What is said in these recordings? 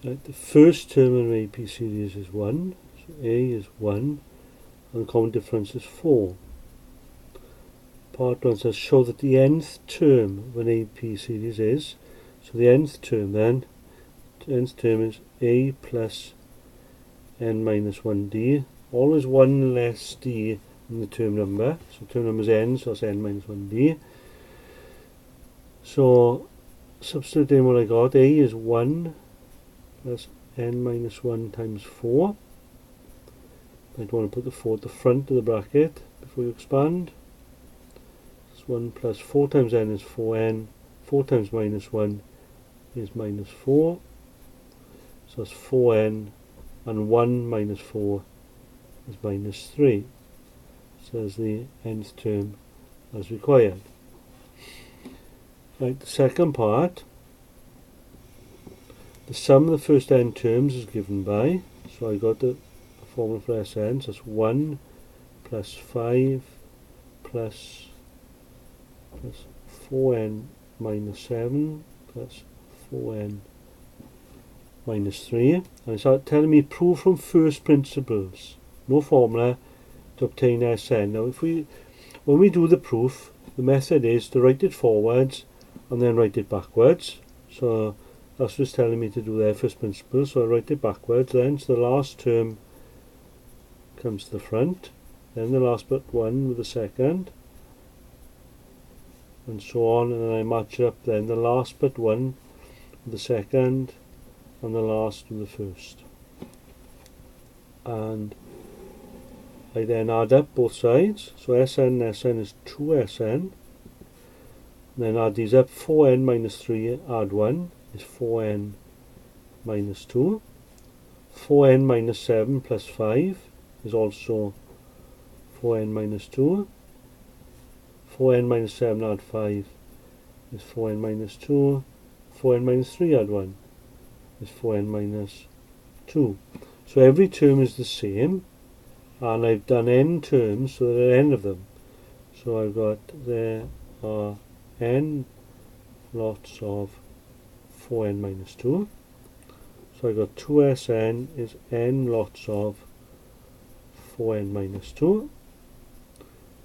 Right, the first term in an AP series is 1, so A is 1, and the common difference is 4. Part 1 says show that the nth term of an AP series is, so the nth term then, the nth term is A plus n minus 1d, always 1 less d than the term number, so term number is n, so it's n minus 1d. So substitute in what I got, A is 1 plus n minus 1 times 4. I'd want to put the 4 at the front of the bracket before you expand. It's 1 plus 4 times n is 4n, 4 times minus 1 is minus 4. So it's 4n, and 1 minus 4 is minus 3. So there's the nth term as required. Right, the second part, the sum of the first n terms is given by, so I got the formula for Sn, so it's 1 plus 5 plus 4n minus 7 plus 4n minus 3. And it's telling me prove from first principles, no formula, to obtain Sn. Now when we do the proof, the method is to write it forwards and then write it backwards. So that's what's telling me to do there, first principles. So I write it backwards then, so the last term comes to the front, then the last but 1 with the second, and so on, and then I match up then the last but 1 with the second and the last with the first, and I then add up both sides, so Sn and Sn is 2Sn, then add these up, 4n minus 3 add 1 is 4n minus 2, 4n minus 7 plus 5 is also 4n minus 2, 4n minus 7 add 5 is 4n minus 2, 4n minus 3 add 1 is 4n minus 2. So every term is the same, and I've done n terms, so there are n of them. So I've got, there are n lots of 4n minus 2. So I've got 2Sn is n lots of 4n minus 2.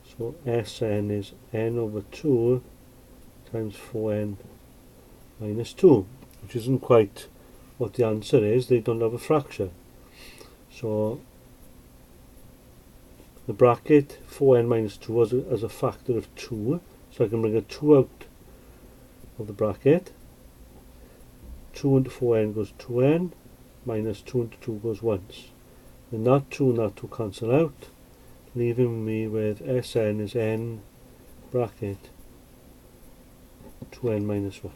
So Sn is n over 2 times 4n minus 2, which isn't quite what the answer is. They don't have a fraction. So the bracket 4n minus 2 as a factor of 2, so I can bring a 2 out of the bracket. 2 into 4n goes 2n, minus 2 into 2 goes once. Then that 2 and that 2 cancel out, leaving me with Sn is n bracket 2n minus 1.